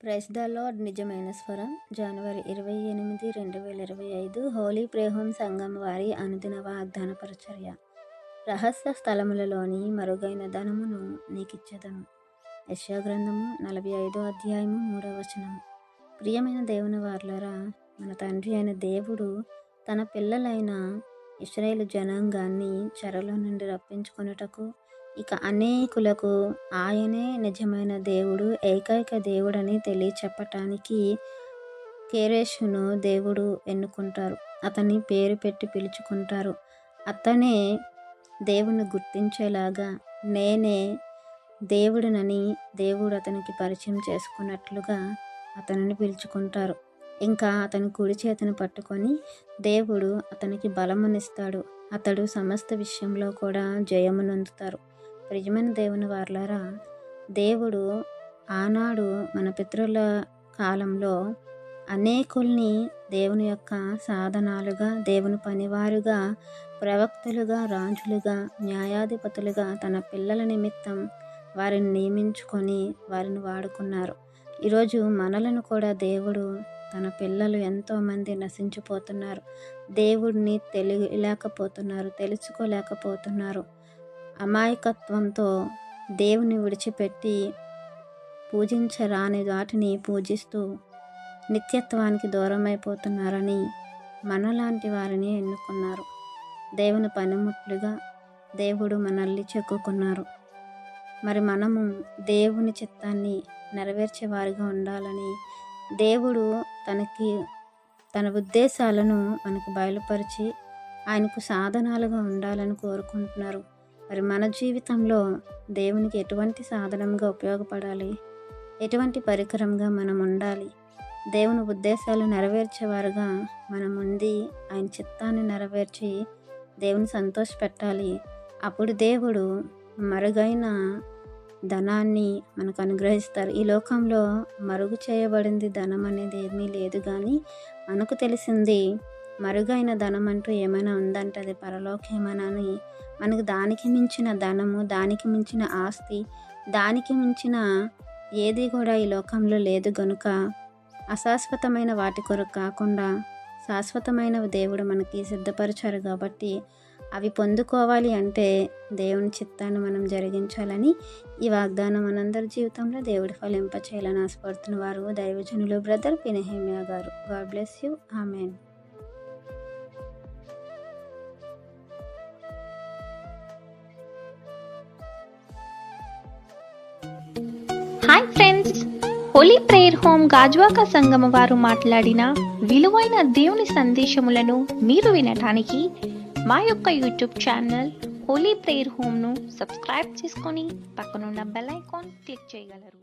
Praise the lord. నిజమైన స్వరం. జనవరి 28, 2025 Holi prayer home సంఘం వారి అనుదిన వాగ్దాన పరిచర్య. రహస్య స్థలములలోని మరుగైన ధనమును నీకిచ్చెదను. యెషయా గ్రంథము 45వ అధ్యాయము 3వ వచనం. ప్రియమైన దేవుని వారలారా, మన తండ్రి అయిన దేవుడు తన పిల్లలైన ఇశ్రాయేలు జనాంగాన్ని చెరలో నుండి రప్పించుకొనుటకు ఇక అనేకులకు ఆయనే నిజమైన దేవుడు, ఏకైక దేవుడని తెలియచెప్పటానికి కేరేషును దేవుడు ఎన్నుకుంటారు. అతని పేరు పెట్టి పిలుచుకుంటారు. అతనే దేవుని గుర్తించేలాగా నేనే దేవుడినని దేవుడు అతనికి పరిచయం చేసుకున్నట్లుగా అతనిని పిలుచుకుంటారు. ఇంకా అతని కుడి చేతిని పట్టుకొని దేవుడు అతనికి బలమునిస్తాడు. అతడు సమస్త విషయంలో కూడా జయమునొందుతారు. ప్రియమైన దేవుని వారలారా, దేవుడు ఆనాడు మన పితరుల కాలంలో అనేకుల్ని దేవుని యొక్క సాధనాలుగా, దేవుని పనివారుగా, ప్రవక్తలుగా, రాజులుగా, న్యాయాధిపతులుగా తన పిల్లల నిమిత్తం వారిని నియమించుకొని వారిని వాడుకున్నారు. ఈరోజు మనలను కూడా దేవుడు తన పిల్లలు ఎంతోమంది నశించిపోతున్నారు. దేవుడిని తెలియలేకపోతున్నారు, తెలుసుకోలేకపోతున్నారు. అమాయకత్వంతో దేవుని విడిచిపెట్టి పూజించరాని వాటిని పూజిస్తూ నిత్యత్వానికి దూరం అయిపోతున్నారని మనలాంటి వారిని ఎన్నుకున్నారు. దేవుని పనిముట్లుగా దేవుడు మనల్ని చెక్కుకున్నారు. మరి మనము దేవుని చిత్తాన్ని నెరవేర్చేవారిగా ఉండాలని దేవుడు తన ఉద్దేశాలను మనకు బయలుపరిచి ఆయనకు సాధనాలుగా ఉండాలని కోరుకుంటున్నారు. మరి మన జీవితంలో దేవునికి ఎటువంటి సాధనంగా ఉపయోగపడాలి, ఎటువంటి పరికరంగా మనం ఉండాలి, దేవుని ఉద్దేశాలు నెరవేర్చేవారుగా మనం ఉండి ఆయన చిత్తాన్ని నెరవేర్చి దేవుని సంతోషపెట్టాలి. అప్పుడు దేవుడు మరుగైన ధనాన్ని మనకు అనుగ్రహిస్తారు. ఈ లోకంలో మరుగు చేయబడింది ధనం అనేది ఏమీ లేదు, కానీ మనకు తెలిసింది మరుగైన ధనం అంటూ ఏమైనా ఉందంటే అది పరలోకమేమని. మనకు దానికి మించిన ధనము, దానికి మించిన ఆస్తి, దానికి మించిన ఏది కూడా ఈ లోకంలో లేదు గనుక అశాశ్వతమైన వాటి కొరకు కాకుండా శాశ్వతమైన దేవుడు మనకి సిద్ధపరిచారు. కాబట్టి అవి పొందుకోవాలి అంటే దేవుని చిత్తాన్ని మనం జరిగించాలని ఈ వాగ్దానం మనందరి జీవితంలో దేవుడి ఫలింపచేయాలని ఆశపడుతున్న వారు దైవజనులు బ్రదర్ పి. నెహెమ్యా గారు. God bless you. Amen. Hi friends, holy prayer home Gajuwaka సంఘం వారు మాట్లాడిన విలువైన దేవుని సందేశములను మీరు వినటానికి మా యొక్క యూట్యూబ్ ఛానల్ హోలీ ప్రేయర్ హోమ్ను సబ్స్క్రైబ్ చేసుకొని పక్కనున్న బెల్ ఐకాన్ క్లిక్ చేయగలరు.